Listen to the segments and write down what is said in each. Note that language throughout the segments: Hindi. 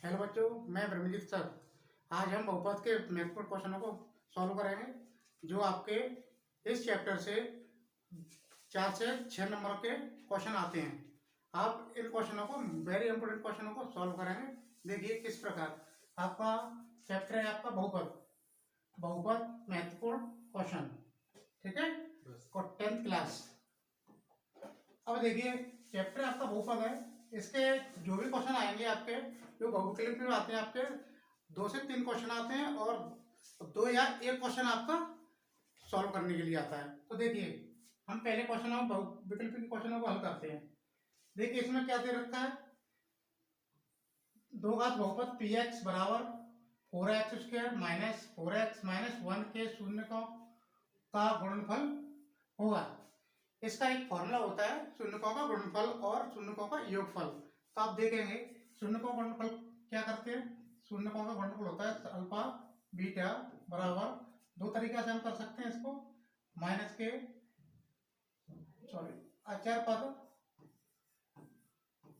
हेलो बच्चों, मैं ब्रह्मजीत सर। आज हम बहुपद के महत्वपूर्ण क्वेश्चनों को सॉल्व करेंगे जो आपके इस चैप्टर से 4 से 6 नंबर के क्वेश्चन आते हैं। आप इन क्वेश्चनों को वेरी इंपोर्टेंट क्वेश्चनों को सॉल्व करेंगे। देखिए किस प्रकार आपका चैप्टर है आपका बहुपद महत्वपूर्ण क्वेश्चन, ठीक है, और 10th क्लास। अब देखिए चैप्टर आपका बहुपद है, इसके जो भी क्वेश्चन आएंगे आपके जो बहुविकल्प में आते हैं, आपके 2 से 3 क्वेश्चन आते हैं और 2 या 1 क्वेश्चन आपका सॉल्व करने के लिए आता है। तो देखिए हम पहले क्वेश्चन में बहुविकल्प के क्वेश्चनों को हल करते हैं। देखिए इसमें क्या दे रखा है, दो घात बहुपद पी एक्स बराबर 4x² माइनस 4x माइनस 1 के शून्यकों का गुणनफल होगा। इसका एक फॉर्मूला होता है शून्यकों का गुणनफल और शून्यकों का योगफल। तो आप देखेंगे शून्यकों का गुणनफल क्या करते हैं, शून्यकों का गुणनफल होता है अल्फा बीटा बराबर, दो तरीका से हम कर सकते हैं इसको, माइनस के अचर पद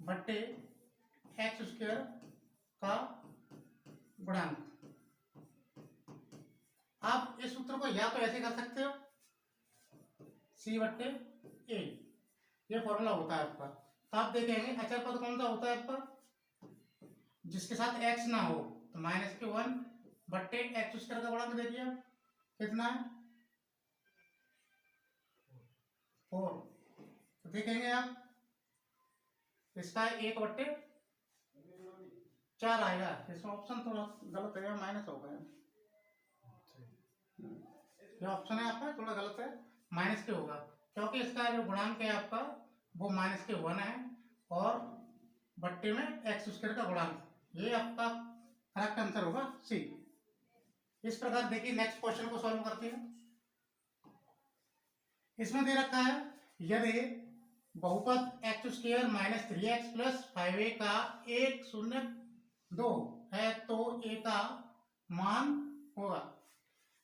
बट्टे x² का गुणांक। आप इस सूत्र को या तो ऐसे कर सकते हो c बट्टे a, ये फॉर्मूला होता है आपका। तो आप देखेंगे अचर पद कौन सा होता है आपका, जिसके साथ x ना हो, तो माइनस के 1 बट्टे x² का गुणांक दे दिया, कितना है 4। तो देखेंगे आप इसका 1 बट्टे 4 आएगा। इसमें ऑप्शन थोड़ा गलत है, माइनस हो गया, ये ऑप्शन है आपका थोड़ा गलत है, माइनस के होगा क्योंकि इसका जो गुणांक है आपका वो माइनस के 1 है और बट्टे में x² का गुणांक, ये आपका करेक्ट आंसर होगा सी। इस प्रकार देखिए नेक्स्ट क्वेश्चन को सॉल्व करते हैं। इसमें दे रखा है यदि बहुपद x² minus 3x plus 5a का 102 है तो a का मान होगा।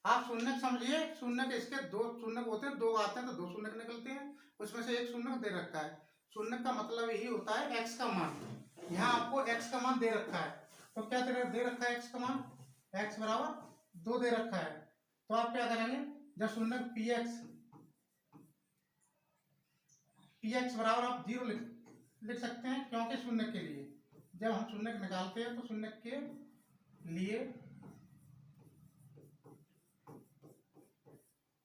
आप शून्य समझिए, शून्य के इसके दो शून्य होते हैं, दो आते हैं तो 2 शून्य निकलते हैं, उसमें से एक शून्य दे रखा है। शून्य का मतलब यही होता है x का मान। यहाँ आपको x का मान दे रखा है, तो क्या दे रखा है x का मान, x बराबर 2 दे रखा है। तो आप क्या करेंगे, जब शून्य px बराबर आप 0 लिख सकते हैं क्योंकि शून्य के लिए जब हम शून्य निकालते हैं तो शून्य के लिए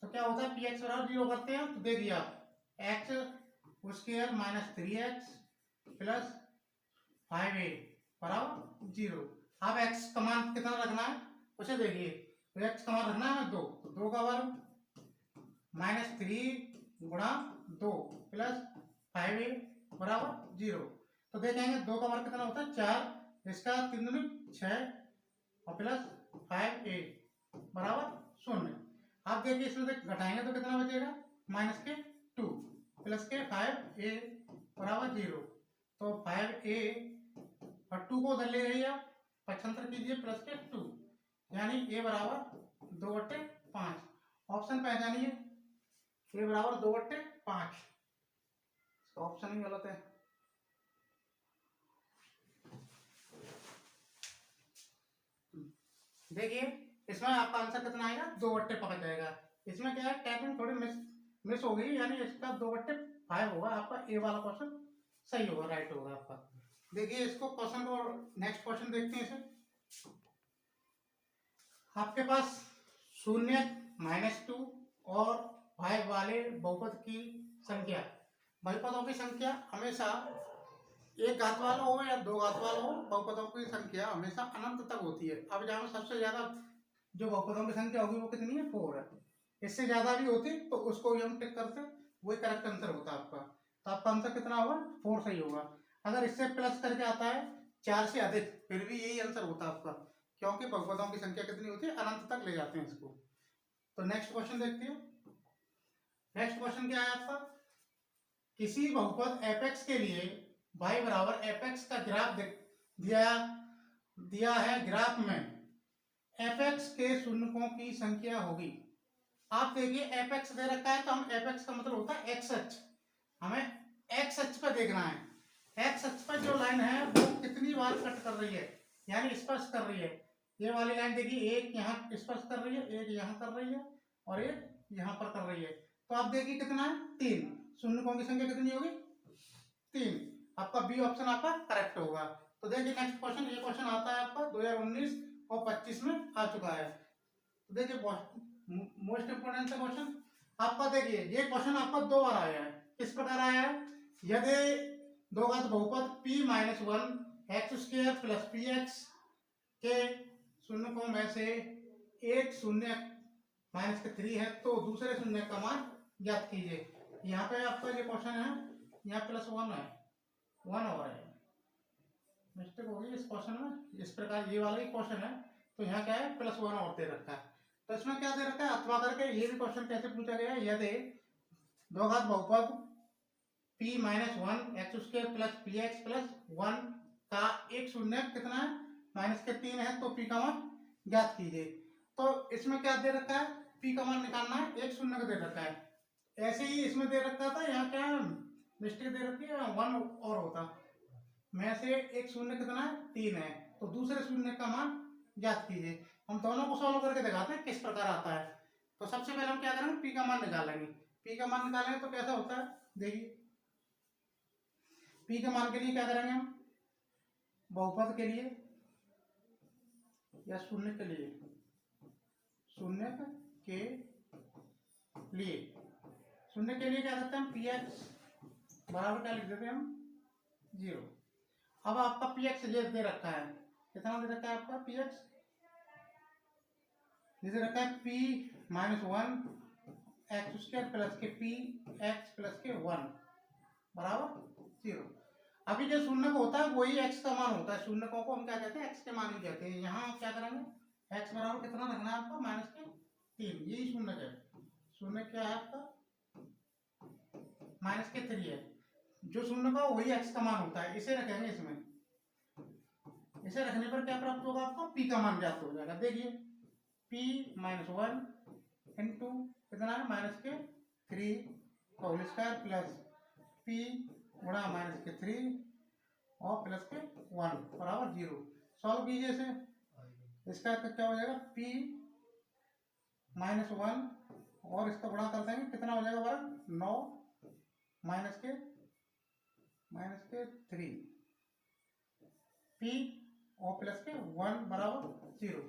तो क्या होता है px बराबर 0 करते हैं तो दे दिया x² minus 3x plus 5a बराबर 0। अब x का मान कितना रखना है उसे देखिए, तो x का मान रखना है 2, तो 2 का वर्ग माइनस 3 गुणा 2 प्लस 5a बराबर 0। तो देखेंगे 2 का वर्ग कितना होता है 4, इसका 3 दूनी 6 और प्लस 5a बराबर 0। आप देखिए इसमें से घटाएंगे तो कितना बचेगा, माइनस के 2 प्लस के 5a बराबर 0। तो 5a और 2 को उधर ले जाइए आप, पक्षांतर कीजिए प्लस के 2, यानी a बराबर 2/5। ऑप्शन पहचानिए, a बराबर 2/5, ऑप्शन ही गलत है। देखिए इसमें आपका आंसर कितना आएगा, 2/5 आएगा। इसमें क्या है टाइपिंग थोड़ी मिस हो गई, यानी इसका 2/5 होगा आपका, ए वाला क्वेश्चन सही होगा, राइट होगा आपका। देखिए इसको क्वेश्चन को नेक्स्ट क्वेश्चन देखते हैं। इसे आपके पास 0 -2 और 5 वाले बहुपद की संख्या, बहुपदों की संख्या हमेशा एक घात वाला हो या 2 घात वाला हो, बहुपदों की संख्या हमेशा अनंत तक होती है। अब जहाँ सबसे ज्यादा जो बहुपदों की संख्या होगी वो कितनी है, 4 है। इससे ज्यादा भी होती तो उसको भी हम टिक करते, वही करेक्ट आंसर होता आपका। तो आपका आंसर कितना होगा, 4 सही होगा। अगर इससे प्लस करके आता है 4 से अधिक, फिर भी यही आंसर होता आपका, क्योंकि बहुपदों की संख्या कितनी होती है, अनंत तक ले जाते हैं इसको। तो नेक्स्ट क्वेश्चन देखते हैं। नेक्स्ट क्वेश्चन क्या है आपका, किसी बहुपद fx के लिए y बराबर fx का ग्राफ दिया है, ग्राफ में fx के शून्यकों की संख्या होगी। आप देखिए fx दे रखा है, तो हम fx का मतलब होता है x अक्ष, हमें x अक्ष पर देखना है। x अक्ष पर जो लाइन है वो कितनी बार कट कर रही है, यानी स्पर्श कर रही है। ये वाली लाइन देखिए, एक यहाँ स्पर्श कर रही है, एक यहाँ कर रही है और एक यहाँ पर कर रही है। तो आप देखिए कितना है, 3। शून्यकों की संख्या कितनी होगी, 3। आपका बी ऑप्शन आपका करेक्ट होगा। तो देखिए नेक्स्ट क्वेश्चन, ये क्वेश्चन आता है आपका 2019 और 25 में आ चुका है। तो देखिए मोस्ट इंपोर्टेंट सा क्वेश्चन आपका, देखिए ये क्वेश्चन आपका 2 बार आया है। किस प्रकार आया है, यदि दो घात बहुपद p minus 1 x square plus P x के शून्यकों में से एक शून्य माइनस के 3 है तो दूसरे शून्य का मान ज्ञात कीजिए। यहाँ पे आपका जो क्वेश्चन है, यहाँ +1 है, 1 और है, मिस्टेक होगी इस क्वेश्चन में। इस प्रकार ये वाला ही क्वेश्चन है, तो यहाँ क्या है, +1 और दे रखा है। तो इसमें क्या दे रखा है, अथवा करके ये भी क्वेश्चन कैसे पूछा गया है, यदि दो घात बहुपद p minus 1 x square plus P x plus 1 का एक शून्य कितना है, -3 है तो p का मान ज्ञात कीजिए। तो इसमें क्या दे रखा है, p का मान निकालना है, एक शून्य का दे रखा है। ऐसे ही इसमें दे रखा था, यहाँ क्या मिस्टेक दे रखी है, 1 और होता में से एक शून्य कितना है, 3 है तो दूसरे शून्य का मान ज्ञात कीजिए। हम दोनों को सॉल्व करके दिखाते हैं किस प्रकार आता है। तो सबसे पहले हम क्या करेंगे, p का मान निकालेंगे। p का मान निकालेंगे तो कैसा होता है, देखिए p के मान के लिए क्या करेंगे हम, बहुपद के लिए या शून्य के लिए, शून्य के लिए, शून्य के लिए क्या करते हैं हम, पी एक्स बराबर क्या लिख देते हैं हम, 0। अब आपका पी एक्स दे रखा है, कितना दे रखा है आपका पी एक्स, दे रखा है p minus 1 x square plus के p एक्स प्लस के 1 बराबर 0। अभी जो शून्य को होता है वही x का मान होता है, शून्य को हम क्या कहते हैं, x के मान ही कहते हैं। यहाँ आप क्या करेंगे, x बराबर कितना रखना है आपको, -3, यही शून्य है। शून्य क्या है आपका, -3 है, जो शून्य का वही x का मान होता है, इसे रखेंगे इसमें। इसे रखने पर क्या प्राप्त होगा आपको, p का मान ज्ञात हो जाएगा। देखिए p माइनस 1 इंटू कितना है, -3 होल स्क्वायर प्लस p गुणा -3 और प्लस के 1 बराबर 0। सॉल्व कीजिए इसे, इसका क्या हो जाएगा, p माइनस 1 और इसका गुणा कर देंगे, कितना हो जाएगा वर्ग, 9 माइनस के 3 p और प्लस के 1 बराबर 0।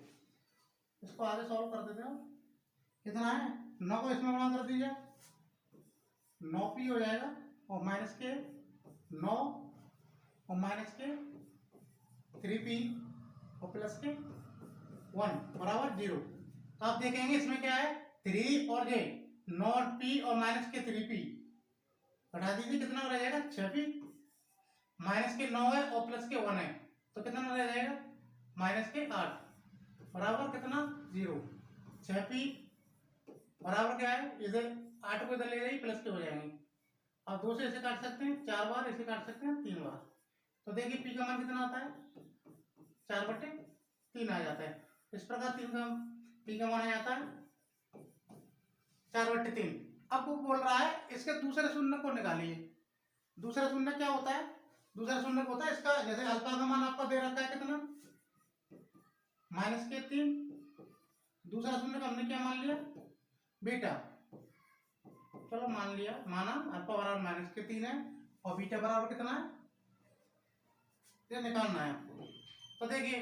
इसको आगे सॉल्व कर देते हैं, कितना है, 9 को इसमें गुणा कर दीजिए, 9p हो जाएगा और माइनस के 9 और माइनस के 3p और प्लस के 1 बराबर 0। तो आप देखेंगे इसमें क्या है, 3 और ये 9p और माइनस के 3p हटा दीजिए, कितना रह जाएगा, 6p, माइनस के 9 है और प्लस के 1 है तो कितना रह जाएगा, -8 बराबर कितना, 0। 6p बराबर क्या है, इधर 8 को इधर ले जाइए, प्लस के हो जाएंगे और 2 से इसे काट सकते हैं 4 बार, इसे काट सकते हैं 3 बार। तो देखिए p का मान कितना आता है, 4/3 आ जाता है। इस प्रकार p का मान आ जाता है 4/3। अब वो बोल रहा है इसके दूसरे शून्य को निकालिए। दूसरा शून्य क्या होता है, दूसरा शून्य होता है इसका, जैसे अल्फा का मान आपका दे रखा है कितना, -3। दूसरा शून्य का हमने क्या मान लिया, बीटा, चलो मान लिया, माना अल्फा बराबर -3 है और बीटा बराबर कितना है, ये निकालना है आपको। तो देखिए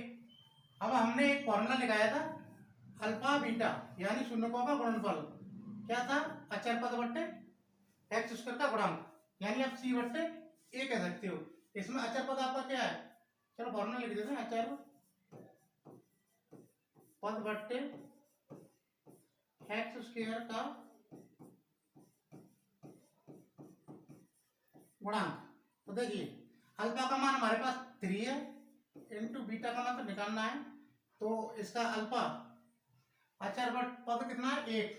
अब हमने एक फॉर्मूला निकाला था, अल्फा बीटा यानी शून्यकों का गुणनफल क्या था, अचर पद बट्टे एक्स स्क्वायर का गुणांक, यानी आप c/a कह सकते हो। इसमें अचर पद आपका क्या है, चलो फॉर्मूला लिख देते हैं, अचर पद बट्टे एक्स स्क्वायर का गुणांक। तो देखिए अल्फा का मान हमारे पास 3 है इंटू बीटा का मान तो निकालना है, तो इसका अल्फा अचर पद कितना है, 1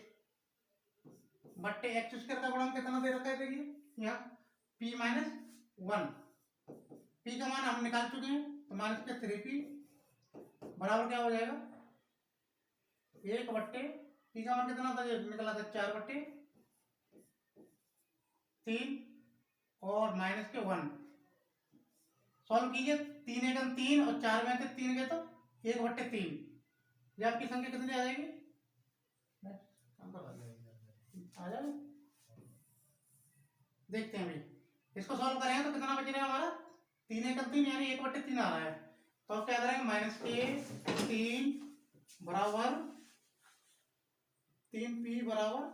बट्टे एक्स स्क्वायर का गुणांक कितना दे रखा है, देखिए यहाँ p माइनस 1, p का मान हम निकाल चुके हैं तो -3p बराबर क्या हो जाएगा, 1 बट्टे p का मान कितना था, निकला था 4/3 और -1 सॉल्व कीजिए, 3 एकम 3 और 4 में से 3 गए तो 1/3, ये आपकी संख्या कितनी आ जाएगी? आ जाए, देखते हैं भाई इसको सॉल्व करेंगे तो कितना बच रहा है हमारा? 3 एकम 3 यानी 1/3 आ रहा है। तो अब क्या करेंगे, -k 3 बराबर 3p बराबर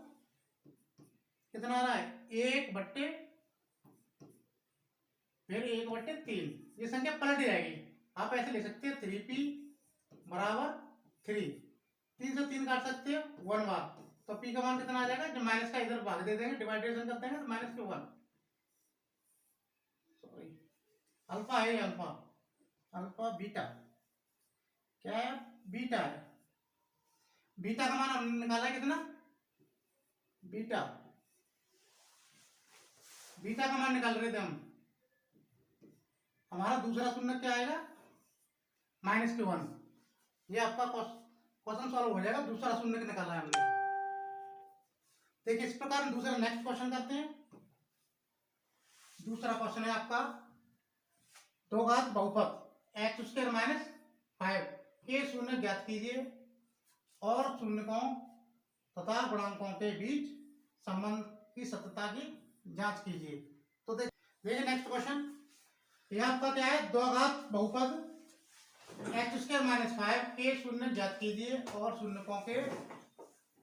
कितना आ रहा है? 1/, फिर 1/3, ये संख्या पलट जाएगी। आप ऐसे लिख सकते हैं 3p बराबर 3, 3 से 3 काट सकते हो 1 बार, तो p का मान कितना आ जाएगा? जब माइनस का इधर भाग दे देंगे, डिवाइडेशन करते हैं तो -1, सॉरी अल्फा है, अल्फा बीटा, क्या है? बीटा है। बीटा का मान हमने निकाला है कितना? बीटा का मान निकाल रहे थे हम। हमारा दूसरा शून्य क्या आएगा? -1। ये आपका क्वेश्चन सॉल्व हो जाएगा, दूसरा शून्य निकाला है हमने। देखिए इस प्रकार दूसरा नेक्स्ट क्वेश्चन करते हैं। दूसरा क्वेश्चन है आपका 2 घात बहुपद x² - 5 के शून्य ज्ञात कीजिए और शून्यकों तथा गुणांकों के बीच संबंध की सत्यता की जांच कीजिए। तो देखिए नेक्स्ट क्वेश्चन, यह आपका क्या है? 2 घात बहुपद x² - 5 के शून्य ज्ञात कीजिए और शून्यकों के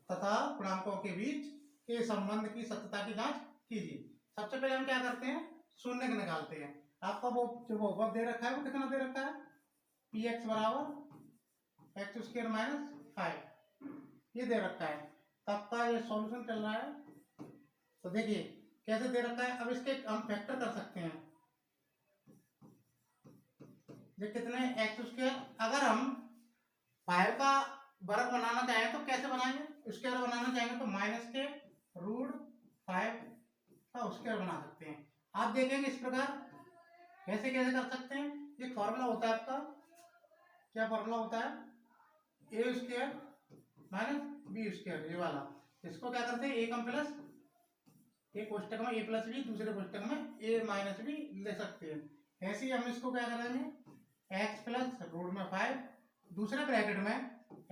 तथा गुणांकों के बीच के संबंध की सत्यता की जांच कीजिए। सबसे पहले हम क्या करते हैं? शून्य निकालते हैं। आपका वो जो बहुपद दे रखा है वो कितना दे रखा है? px बराबर x² - 5, ये दे रखा है। तब का ये सॉल्यूशन चल रहा है। तो देखिए कैसे दे रखा है, अब इसके हम फैक्टर कर सकते हैं। ये कितने x², अगर हम 5 का वर्ग बनाना चाहें तो कैसे बनाएंगे? स्क्वायर बनाना चाहेंगे तो -√5 का स्क्वायर बना सकते हैं। आप देखेंगे इस प्रकार कैसे कैसे कर सकते हैं। एक फॉर्मूला होता है आपका, क्या फॉर्मूला होता है? a² - b², ये वाला। इसको क्या करते हैं? एकम प्लस, एक कोष्टक में a + b, दूसरे कोष्टक में a - b ले सकते हैं। ऐसे ही हम इसको क्या करेंगे? x + √5, दूसरे ब्रैकेट में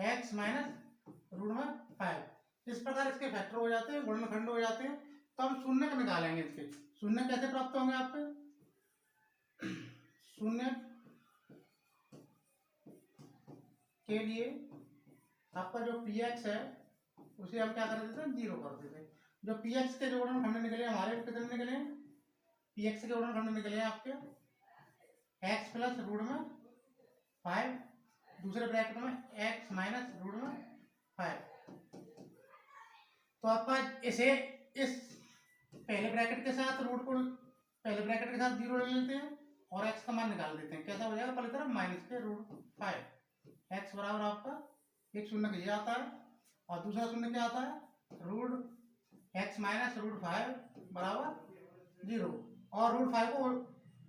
x - √5, इस प्रकार इसके फैक्टर हो जाते हैं, गुणनखंड हो जाते हैं। तो हम शून्य को निकालेंगे। इसके शून्य कैसे प्राप्त होंगे आपके? शून्य के लिए आपका जो px है उसे हम क्या कर देते हैं? 0 कर देते हैं। जो px के जो गुणनखंड निकले हमारे कितने निकले? px के गुणनखंड निकले आपके x + √5, दूसरे ब्रैकेट में x - √5। तो आपका इसे इस पहले ब्रैकेट के साथ रूट को पहले ब्रैकेट के साथ 0 ले लेते हैं और x का मान निकाल देते हैं। कैसा हो जाएगा? पहले तरफ -√5, x बराबर आपका एक शून्य ये आता है और दूसरा शून्य क्या आता है? x - √5 बराबर 0, और √5 को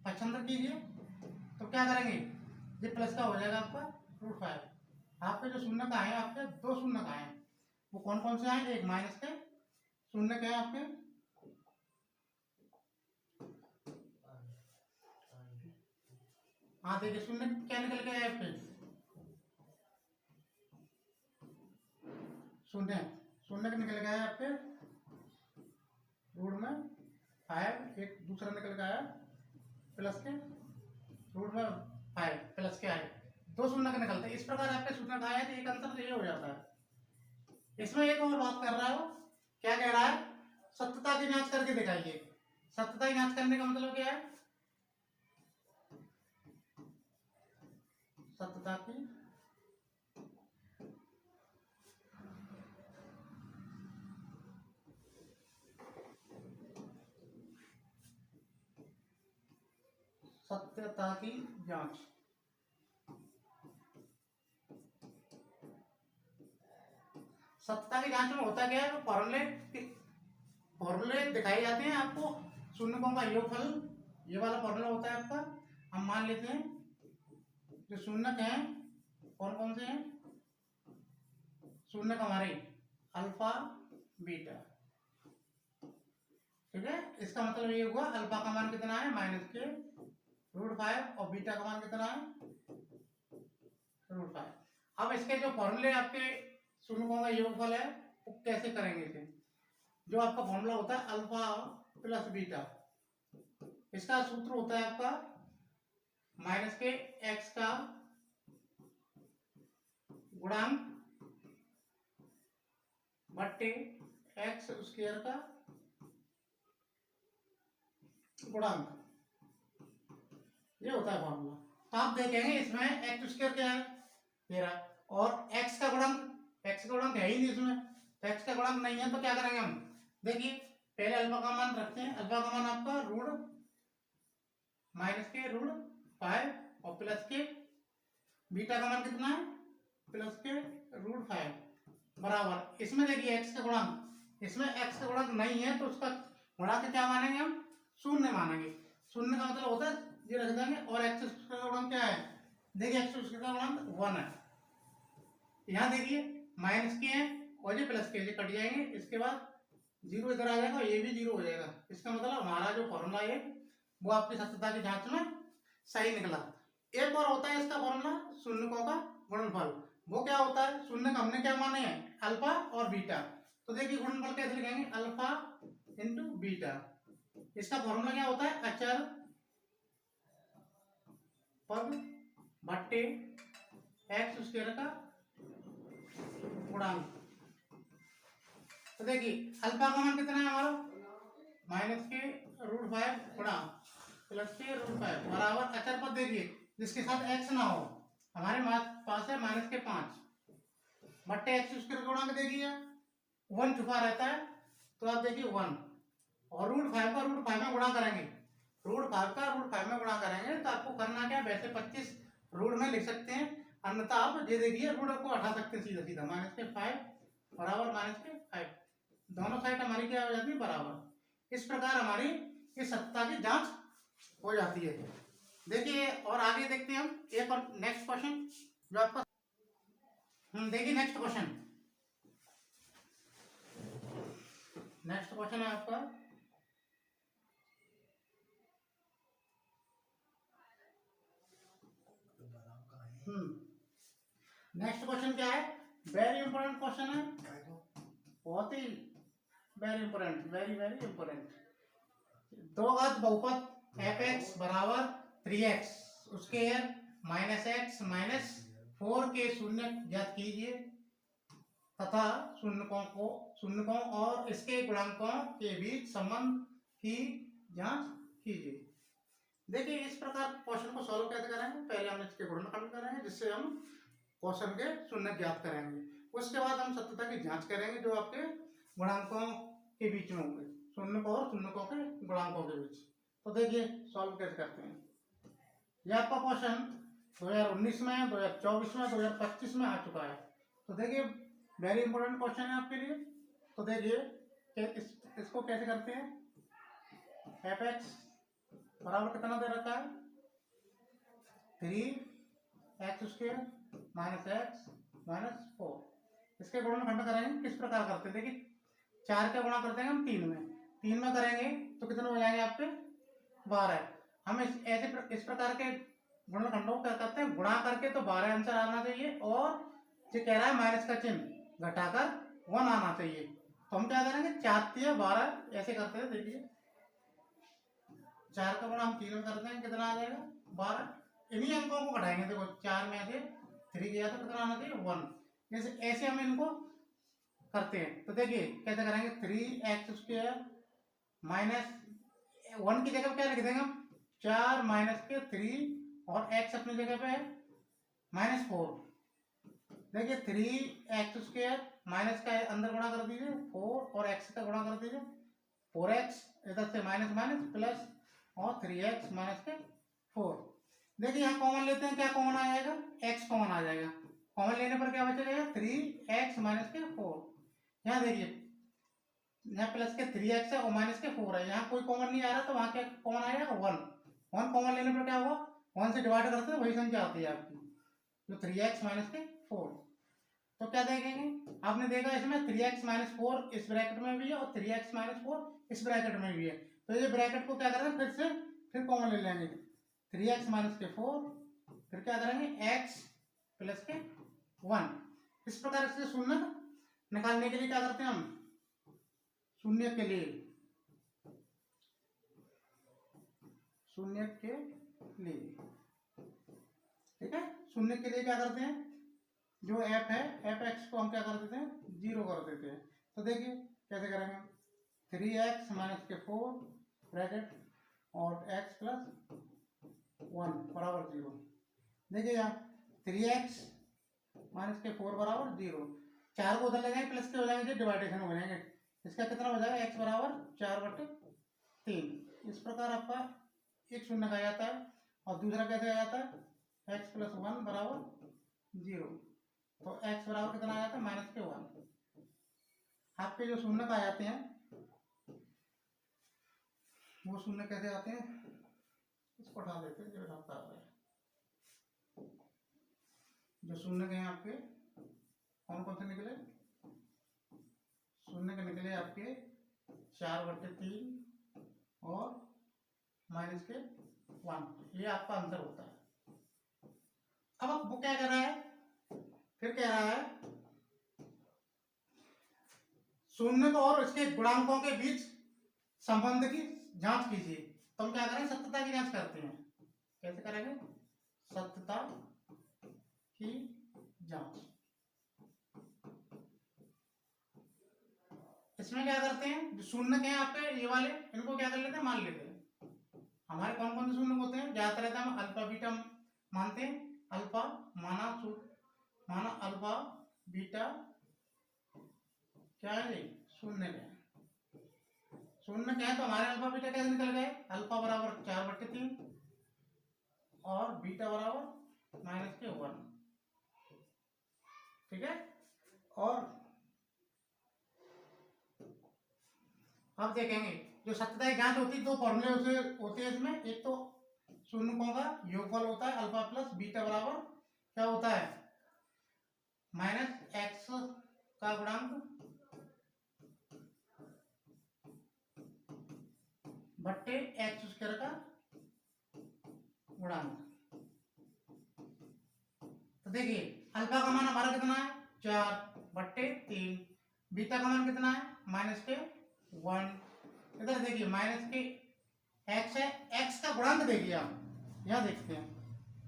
पक्षांतर कीजिए तो क्या करेंगे? ये प्लस का हो जाएगा आपका √5। आपके जो शून्य का है, आपके 2 शून्य का है, वो कौन कौन से आए? एक माइनस के शून्य के आपके, हाँ देखिए शून्य क्या निकल के आए आपके? शून्य का निकल गया है आपके √5, एक दूसरा निकल गया है प्लस के √5 प्लस के आए, 2 शून्य के निकलते हैं। इस प्रकार आपके शून्य का आया तो एक अंतर ये हो जाता है। इसमें एक और बात कर रहा है, वो क्या कह रहा है? सत्यता की जांच करके दिखाइए। सत्यता की जांच करने का मतलब क्या है? सत्यता की जांच। सत्यता की जांच में होता क्या है? फॉर्मूले दिखाए जाते हैं आपको, शून्यकों का योगफल, ये वाला फॉर्मूला होता है आपका। हम मान लेते हैं जो शून्यक हैं कौन कौन से हैं? शून्यक हमारे अल्फा बीटा, ठीक है। इसका मतलब ये हुआ अल्फा का मान कितना है? -k √5 और बीटा का मान कितना है √5। अब इसके जो फॉर्मूले आपके शून्यों का योगफल है वो कैसे करेंगे इसे, जो आपका फॉर्मूला होता है अल्फा प्लस बीटा, इसका सूत्र होता है आपका माइनस के एक्स का गुणांक बट्टे एक्स स्क्वायर का गुणांक, ये होता है फॉर्मूला। तो आप देखेंगे इसमें एक्स स्क्वायर क्या है 13 और एक्स का गुणांक है ही नहीं इसमें, तो एक्स का गुणांक नहीं है तो क्या करेंगे हम, देखिए पहले अल्फा का मान रखते हैं। अल्फा का मान आपका माइनस के √5 और प्लस के बीटा का मान कितना है प्लस के √5 बराबर, इसमें देखिए एक्स का गुणांक, इसमें एक्स का गुणांक नहीं है तो उसका गुणांक क्या मानेंगे हम, शून्य मानेंगे। शून्य का मतलब होता है ये रख देंगे। और एक्स का गुणांक क्या है, देखिए एक्स का गुणांक 1 है। यहाँ देखिए माइनस के हैं और ये प्लस के, ये कट जाएंगे, इसके बाद 0 इधर आ जाएगा, ये भी 0 हो जाएगा। इसका मतलब हमारा जो फॉर्मूला है वो आपकी सत्यता की जांच में सही निकला। एक और होता है इसका फॉर्मूला शून्यकों का गुणनफल, वो क्या होता है, शून्य का हमने क्या माने हैं अल्फा और बीटा, तो देखिए गुणनफल कैसे लिखेंगे अल्फा इंटू बीटा। इसका फॉर्मूला क्या होता है अचर पद बट्टे एक्स स्क्वायर का गुणांक। तो देखिए अल्फा का मान कितना है हमारा माइनस के √5 गुणा प्लस के √5 बराबर अचर पद देखिए जिसके साथ एक्स ना हो, हमारे पास है माइनस के 5 बट्टे एक्स स्क्वायर का गुणांक देखिए 1 छुपा रहता है, तो आप देखिए 1 और √5 का √5 में गुणा करेंगे, √5 का √5 में गुणा करेंगे तो आपको करना क्या, वैसे 25 रूट में लिख सकते हैं, अन्यथा आप ये देखिए रूट को हटा सकते हैं सीधा सीधा, माइनस के 5 बराबर माइनस के 5, दोनों साइड हमारी क्या हो जाती है बराबर। इस प्रकार हमारी इस सत्ता की जांच हो जाती है। देखिए और आगे देखते हैं हम एक और नेक्स्ट क्वेश्चन जो आपका देखिए नेक्स्ट क्वेश्चन है आपका नेक्स्ट क्वेश्चन क्या है, वेरी इंपॉर्टेंट क्वेश्चन है, बहुत ही very important, very very important. दो घात बहुपद f(x) बराबर 3x square minus x minus 4 के शून्य ज्ञात कीजिए तथा शून्यकों और इसके गुणांकों के बीच संबंध की जांच कीजिए। देखिए इस प्रकार क्वेश्चन को सॉल्व कैसे करेंगे, पहले हम इसके गुणनखंड करेंगे जिससे हम क्वेश्चन के शून्य ज्ञात करेंगे, उसके बाद हम सत्यता की जांच करेंगे जो आपके गुणांकों के बीच में होंगे, शून्यकों और शून्यकों के गुणांकों के बीच। तो देखिए सॉल्व कैसे करते हैं। यह आपका क्वेश्चन 2019 में 2024 में 2025 में आ चुका है, तो देखिए वेरी इंपॉर्टेंट क्वेश्चन है आपके लिए। तो देखिए इसको कैसे करते हैं, f(x) बराबर कितना दे रखा है 3x² माइनस x माइनस 4, इसके गुणनखंड करेंगे किस प्रकार करते हैं, देखिए 4 का गुणा करते हैं हम 3 में करेंगे तो कितने हो जाएंगे आपके 12। हम इस प्रकार के गुणनखंडों को क्या करते हैं, गुणा करके तो 12 आंसर आना चाहिए और जो कह रहा है माइनस का चिन्ह घटाकर 1 आना चाहिए। तो हम क्या करेंगे 4 12 ऐसे करते हैं, देखिए 4 का गुणा हम 3 में करते हैं कितना आ जाएगा 12, इन्हीं अंकों को घटाएंगे, देखो 4 में से 3 गया तो कितना आना चाहिए 1, जैसे ऐसे हम इनको करते हैं। तो देखिए कैसे करेंगे 3x² माइनस 1 की जगह क्या लिख देंगे हम 4 माइनस के 3 और x अपनी जगह पे है माइनस 4। देखिए 3x² माइनस का अंदर गुणा कर दीजिए 4 और x का गुणा कर दीजिए 4x, इधर से माइनस माइनस प्लस और 3x माइनस के 4। देखिए यहाँ कॉमन लेते हैं, क्या कॉमन आ जाएगा x कॉमन आ जाएगा, कॉमन लेने पर क्या बचेगा 3x माइनस के 4। यहाँ देखिए यहाँ प्लस के 3x है और माइनस के 4 है, यहाँ कोई कॉमन नहीं आ रहा तो वहाँ क्या कॉमन आएगा 1 कॉमन लेने पर क्या हुआ 1 से डिवाइड करते हैं वही संख्या आती है आपकी जो 3x माइनस के 4। तो क्या देखेंगे, आपने देखा इसमें 3x माइनस 4 इस ब्रैकेट में भी है और 3x माइनस 4 इस ब्रैकेट में भी है, तो ये ब्रैकेट को क्या करें फिर कॉमन ले लेंगे 3x माइनस के 4, फिर क्या करेंगे x प्लस के 1। इस प्रकार से शून्य निकालने के लिए क्या करते हैं हम, शून्य के लिए ठीक है, शून्य के लिए क्या करते हैं, जो f है f(x) को हम क्या कर देते हैं, 0 कर देते हैं। तो देखिए कैसे करेंगे, 3x माइनस के 4 ब्रैकेट और x प्लस 1 बराबर 0। देखिए यहाँ 3x माइनस के 4 बराबर 0, 4 को उधर ले जाएंगे प्लस के हो जाएंगे, डिवाइडेशन हो जाएंगे। इसका कितना हो जाएगा, x बराबर 4/3। इस प्रकार आपका एक शून्य आ जाता है। और दूसरा कैसे आ जाता है, x प्लस 1 बराबर 0। तो x बराबर कितना आ जाता है, माइनस के 1। आपके जो शून्य आ जाते हैं वो शून्य कैसे आते हैं, इसको उठा देते हैं, जो हटता है। जो शून्य गए आपके कौन कौन से निकले, शून्य के निकले आपके 4/3 और माइनस के 1। ये आपका आंसर होता है। अब वो क्या कर रहा है, फिर कह रहा है शून्य को और इसके गुणांकों के बीच संबंध की जांच कीजिए। तो हम क्या करें, सत्यता की जांच करते हैं। कैसे करेंगे, सत्यता की जांच। इसमें क्या करते हैं, जो शून्य के हैं आपके ये वाले, इनको क्या कर लेते हैं, मान लेते हैं। हमारे कौन कौन से शून्य होते हैं, ज्यादातर रहता है हम अल्फा बीटा मानते हैं। अल्फा माना अल्फा बीटा क्या है, शून्य का है। शून्य क्या है तो हमारे अल्फा बीटा कैसे निकल गए, अल्फा बराबर 4/3 और बीटा बराबर माइनस के 1। ठीक है, और अब देखेंगे जो सत्यता की जांच होती है, 2 फॉर्मूले उसे होते हैं इसमें। एक तो शून्यों का योगफल होता है अल्फा प्लस बीटा बराबर क्या होता है, माइनस एक्स का गुणांक बट्टे एक्स स्क्वायर का गुणांक। तो देखिए अल्फा का मान हमारा कितना है, 4/3। बीटा का मान कितना है, माइनस के 1। इधर देखिए माइनस के x है, x का गुणांक देखिए आप यहाँ देखते हैं,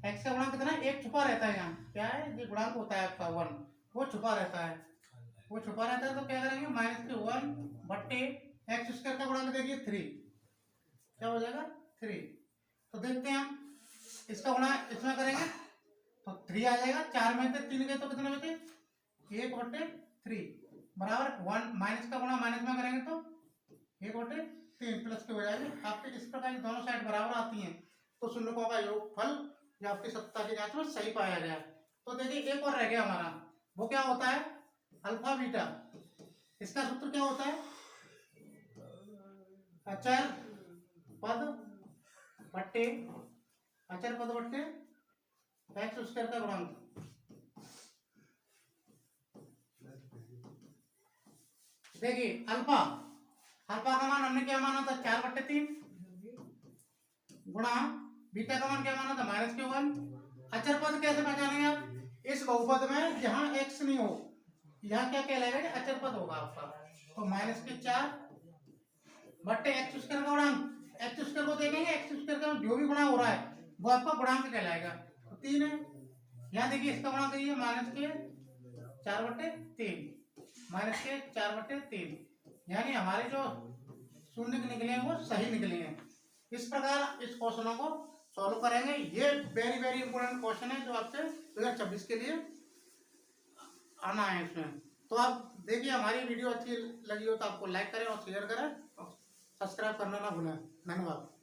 x का गुणांक कितना है, एक छुपा रहता है। यहाँ क्या है, ये गुणांक होता है आपका 1, वो छुपा रहता है, वो छुपा रहता है। तो क्या करेंगे, माइनस के 1/x² का गुणांक देखिए 3, क्या हो जाएगा 3। तो देखते हैं हम इसका गुणा इसमें करेंगे तो 3 आ जाएगा। 4 में से 3 गए तो कितने बचे, 1/3 बराबर 1। माइनस का गुणा माइनस में करेंगे तो 1/3 प्लस के हो जाएंगे। आपके इस प्रकार की दोनों साइड बराबर आती हैं तो शून्यों का योगफल या आपकी सत्ता की जांच में सही पाया गया। तो देखिए एक और रह गया हमारा, वो क्या होता है, अल्फा बीटा। इसका सूत्र क्या होता है, अचर पद बट्टे एक्स स्क्वायर का गुणांक। देखिए अल्फा का मान हमने क्या माना था, 4/3 गुणा बीटा का मान क्या माना था, माइनस के 1। अचर पद कैसे पहचानेंगे आप, इस बहुपद में जहां x नहीं हो, यहाँ क्या कहलाएगा, अचर पद होगा आपका। तो माइनस के 4 बट्टे एक्स स्क्वायर का गुणांक। एक्स स्क्वायर को देखेंगे, एक्स स्क्वायर का जो भी गुणा हो रहा है वो आपका गुणांक कहलाएगा। तो 3 है, यहाँ देखिए इसका गुणांक है माइनस के 4/3, माइनस के 4/3, यानी हमारे जो शून्य निकले हैं वो सही निकले हैं। इस प्रकार इस क्वेश्चनों को सॉल्व करेंगे। ये वेरी वेरी इंपॉर्टेंट क्वेश्चन है जो आपसे 2026 के लिए आना है इसमें। तो आप देखिए, हमारी वीडियो अच्छी लगी हो तो आपको लाइक करें और शेयर करें और सब्सक्राइब करना ना भूलें। धन्यवाद।